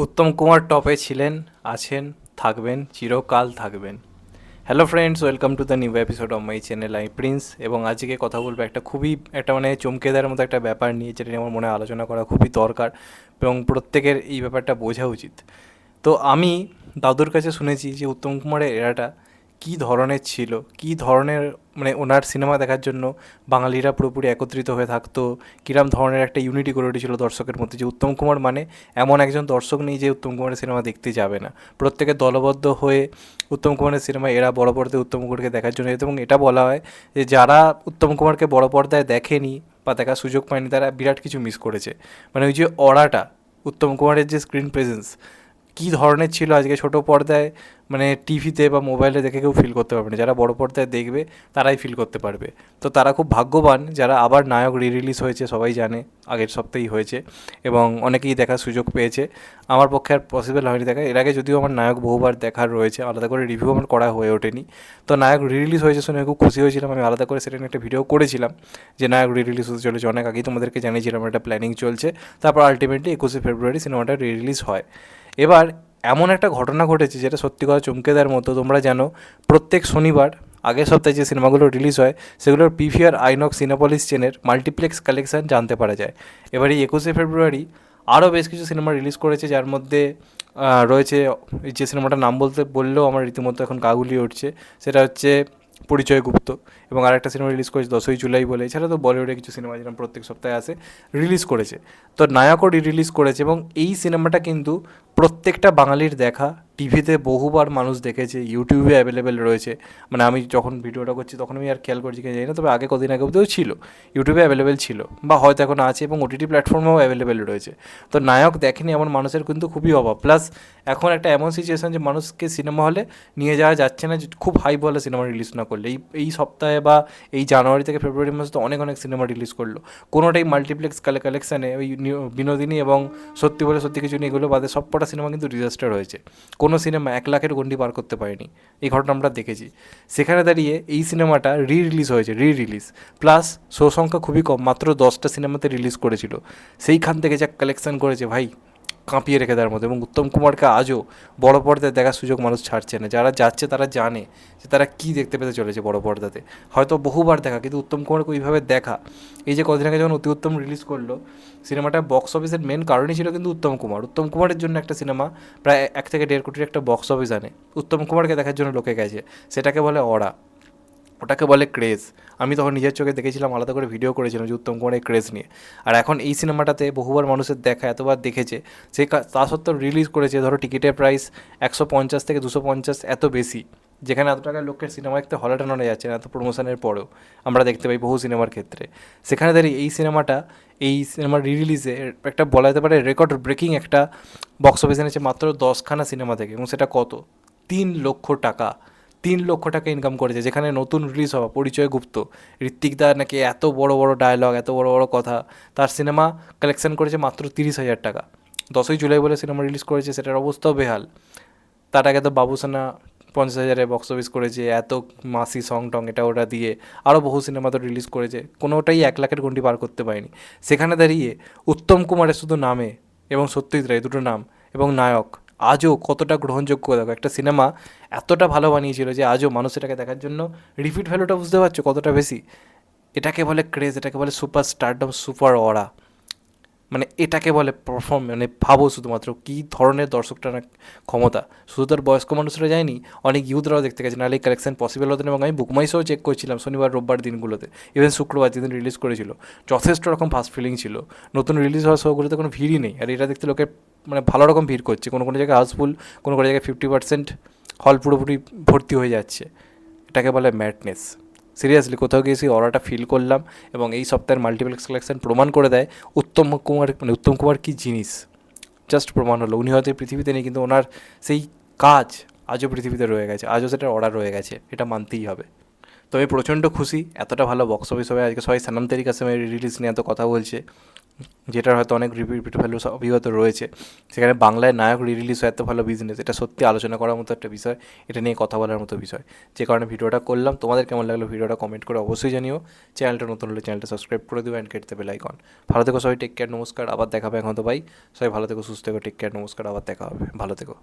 উত্তম কুমার টপে ছিলেন, আছেন, থাকবেন, চিরকাল থাকবেন। Hello friends, welcome to the new episode of my channel I Prince. এবং আজকে কথা বলবো একটা চমকে দেওয়ার মতো একটা ব্যাপার নিয়ে, যেটা নিয়ে আমার মনে হয় আলোচনা করা খুবই দরকার এবং প্রত্যেকের এই ব্যাপারটা বোঝা উচিত। তো আমি দাদুর কাছে শুনেছি যে উত্তম কুমারের এরাটা কী ধরনের ছিল, কী ধরনের, ওনার সিনেমা দেখার জন্য বাঙালিরা পুরোপুরি একত্রিত হয়ে থাকতো, কীরম ধরনের একটা ইউনিটি গড়ে উঠেছিল দর্শকের মধ্যে, যে উত্তম কুমার মানে এমন একজন দর্শক নেই যে উত্তম কুমারের সিনেমা দেখতে যাবে না। প্রত্যেকে দলবদ্ধ হয়ে উত্তম কুমারের সিনেমা এরা বড় পর্দায় উত্তম কুমারকে দেখার জন্য যেত। এবং এটা বলা হয় যে যারা উত্তম কুমারকে বড় পর্দায় দেখেনি বা দেখার সুযোগ পায়নি তারা বিরাট কিছু মিস করেছে। ওই যে অরাটা, উত্তম কুমারের যে স্ক্রিন প্রেজেন্স কী ধরনের ছিল, আজকে ছোটো পর্দায় টিভিতে বা মোবাইলে দেখে কেউ ফিল করতে পারবে না। যারা বড় পর্দায় দেখবে তারাই ফিল করতে পারবে। তো তারা খুব ভাগ্যবান যারা আবার নায়ক রিলিজ হয়েছে, সবাই জানে আগের সপ্তাহেই হয়েছে এবং অনেকেই দেখার সুযোগ পেয়েছে। আমার পক্ষে আর পসিবল হয়নি দেখা, এর আগে যদিও আমার নায়ক বহুবার দেখার রয়েছে, আলাদা করে রিভিউ আমার করা হয়ে ওঠেনি। তো নায়ক রিলিজ হয়েছে শুনে খুব খুশি হয়েছিলাম, আমি আলাদা করে সেটা নিয়ে একটা ভিডিও করেছিলাম যে নায়ক রিলিজ হতে চলেছে। অনেক আগেই তোমাদেরকে জানিয়েছিলাম একটা প্ল্যানিং চলছে। তারপর আলটিমেটলি 21শে ফেব্রুয়ারি সিনেমাটা রিলিজ হয়। এবার এমন একটা ঘটনা ঘটেছে যেটা সত্যি কথা চমকে দেওয়ার মতো। তোমরা জানো প্রত্যেক শনিবার আগের সপ্তাহে যে সিনেমাগুলো রিলিজ হয় সেগুলোর পিভিআর আইনক্স সিনেপলিস চেনের মাল্টিপ্লেক্স কালেকশান জানতে পারা যায়। এবার এই 21শে ফেব্রুয়ারি আরও বেশ কিছু সিনেমা রিলিজ করেছে, যার মধ্যে রয়েছে যে সিনেমাটার নাম বললেও আমার রীতিমতো এখন গা গুলিয়ে উঠছে, সেটা হচ্ছে পরিচয় গুপ্ত। এবং আরেকটা সিনেমা রিলিজ করেছে 10ই জুলাই বলে। এছাড়া তো বলিউডে কিছু সিনেমা যেরকম প্রত্যেক সপ্তাহে আসে রিলিজ করেছে। তো নায়কও রিলিজ করেছে এবং এই সিনেমাটা কিন্তু প্রত্যেকটা বাঙালির দেখা, টিভিতে বহুবার মানুষ দেখেছে, ইউটিউবে অ্যাভেলেবেল রয়েছে। আমি যখন ভিডিওটা করছি তখন আমি আর খেয়াল করছি কি জানি না, তবে আগে কদিন আগে অবধিও ছিল, ইউটিউবে অ্যাভেলেবেল ছিল বা হয়তো এখন আছে এবং ওটিটি প্ল্যাটফর্মেও অ্যাভেলেবেল রয়েছে। তো নায়ক দেখেনি এমন মানুষের কিন্তু খুবই অভাব। প্লাস এখন একটা এমন সিচুয়েশান যে মানুষকে সিনেমা হলে নিয়ে যাওয়া যাচ্ছে না, খুব হাই বলে সিনেমা রিলিজ না করলে। এই সপ্তাহে বা এই জানুয়ারি থেকে ফেব্রুয়ারির মাসে তো অনেক সিনেমা রিলিজ করলো, কোনোটাই মাল্টিপ্লেক্স কালেকশানে ওই বিনোদিনী এবং সত্যি বলে সত্যি কিছু নেই, এগুলো বাদে সবকটা সিনেমা কিন্তু ডিজাস্টার হয়েছে। কোনো সিনেমা 1 লাখের গন্ডি পার করতে পারেনি, এই ঘটনা আমরা দেখেছি। সেখানে দাঁড়িয়ে এই সিনেমাটা রিলিজ হয়েছে, প্লাস শো সংখ্যা খুবই কম, মাত্র 10টা সিনেমাতে রিলিজ করেছিল। সেইখান থেকে যা কালেকশান করেছে ভাই, কাঁপিয়ে রেখে দেওয়ার মতো। এবং উত্তম কুমারকে আজও বড় পর্দায় দেখার সুযোগ মানুষ ছাড়ছে না। যারা যাচ্ছে তারা জানে যে তারা কী দেখতে পেতে চলেছে বড় পর্দাতে। হয়তো বহুবার দেখা, কিন্তু উত্তম কুমারকে ওইভাবে দেখা, এই যে কদিন আগে যখন অতি উত্তম রিলিজ করলো সিনেমাটা, বক্স অফিসের মেন কারণই ছিল কিন্তু উত্তম কুমারের জন্য একটা সিনেমা প্রায় 1 থেকে 1.5 কোটির একটা বক্স অফিস আনে, উত্তম কুমারকে দেখার জন্য লোকে গেছে। সেটাকে বলে অরা, ওটাকে বলে ক্রেজ। আমি তখন নিজের চোখে দেখেছিলাম, আলাদা করে ভিডিও করেছিলাম যে উত্তম কুমারের ক্রেজ নিয়ে। আর এখন এই সিনেমাটাতে বহুবার মানুষের দেখা, এতবার দেখেছে, তা সত্ত্বেও রিলিজ করেছে। ধরো টিকিটের প্রাইস 150 থেকে 250, এত বেশি, যেখানে এত টাকার লোকের সিনেমা দেখতে হলে টানানো যাচ্ছে না, এত প্রমোশনের পরেও আমরা দেখতে পাই বহু সিনেমার ক্ষেত্রে। সেখানে দাঁড়িয়ে এই সিনেমার রিলিজে একটা বলা যেতে পারে রেকর্ড ব্রেকিং একটা বক্স অফিস এনেছে মাত্র 10খানা সিনেমা থেকে। এবং সেটা কত? 3 লক্ষ টাকা। 3 লক্ষ টাকা ইনকাম করেছে। যেখানে নতুন রিলিজ হওয়া পরিচয় গুপ্ত, ঋত্বিক দা নাকি এত বড় বড় ডায়লগ, এত বড় বড় কথা, তার সিনেমা কালেকশন করেছে মাত্র 30,000 টাকা। 10ই জুলাই বলে সিনেমা রিলিজ করেছে, সেটার অবস্থাও বেহাল। তার আগে তো বাবুসোনা 50,000-এ বক্স অফিস করেছে, এত মাসি সং টং এটা ওটা দিয়ে আরও বহু সিনেমা তো রিলিজ করেছে, কোনোটাই 1 লাখের গন্ডি পার করতে পারেনি। সেখানে দাঁড়িয়ে উত্তম কুমারের শুধু নামে এবং সত্যজিৎ রায়, দুটো নাম এবং নায়ক, আজও কতটা গ্রহণযোগ্য। দেখো, একটা সিনেমা এতটা ভালো বানিয়েছিল যে আজও মানুষ এটাকে দেখার জন্য, রিপিট ভ্যালুটা বুঝতে পারছো কতটা বেশি। এটাকে বলে ক্রেজ, এটাকে বলে সুপার স্টারডম, সুপার অরা। এটাকে বলে পারফর্ম। ভাবো শুধুমাত্র কী ধরনের দর্শকটা না ক্ষমতা। শুধু তার বয়স্ক মানুষরা যায়নি, অনেক ইউথরাও দেখতে গেছে, নাহলে এই কালেকশন পসিবল হতো না। এবং আমি বুকমাইসেও চেক করছিলাম শনিবার রোববার দিনগুলোতে, ইভেন শুক্রবার যেদিন রিলিজ করেছিল, যথেষ্ট রকম ফাস্ট ফিলিং ছিল। নতুন রিলিজ হওয়ার শোগুলোতে কোনো ভিড়ই নেই, আর এটা দেখতে লোকে ভালো রকম ভিড় করছে। কোনো কোনো জায়গায় হাউসফুল, কোনো কোনো জায়গায় 50% হল পুরোপুরি ভর্তি হয়ে যাচ্ছে। এটাকে বলে ম্যাডনেস। সিরিয়াসলি কোথাও গিয়ে সেই অরাটা ফিল করলাম। এবং এই সপ্তাহের মাল্টিপ্লেক্স কালেকশন প্রমাণ করে দেয় উত্তম কুমার কী জিনিস। জাস্ট প্রমাণ হলো, উনি হয়তো পৃথিবীতে নেই, কিন্তু ওনার সেই কাজ আজও পৃথিবীতে রয়ে গেছে, আজও সেটার অর্ডার রয়ে গেছে, এটা মানতেই হবে। তো আমি প্রচণ্ড খুশি, এতটা ভালো বক্স অফিস হবে। আজকে সবাই সানাম তেরি কাসমের রিলিজ নিয়ে এত কথা বলছে, যেটার হয়তো অনেক রিপিট ভ্যালু অভিজ্ঞত রয়েছে, সেখানে বাংলায় নায়ক রিলিজ হয় এত ভালো বিজনেস, এটা সত্যি আলোচনা করার মতো একটা বিষয়, এটা নিয়ে কথা বলার মতো বিষয়। যে কারণে ভিডিওটা করলাম। তোমাদের কেমন লাগলো ভিডিওটা কমেন্ট করে অবশ্যই জানিও। চ্যানেলটা নতুন হলে চ্যানেলটা সাবস্ক্রাইব করে দিও অ্যান্ড কেটে বেল আইকন। ভালো থেকো সবাই, টেক কেয়ার, নমস্কার, আবার দেখা হবে। এখন তো ভাই সবাই ভালো থেকো, সুস্থ থেকো, টেক কেয়ার, নমস্কার, আবার দেখা হবে, ভালো থেকো।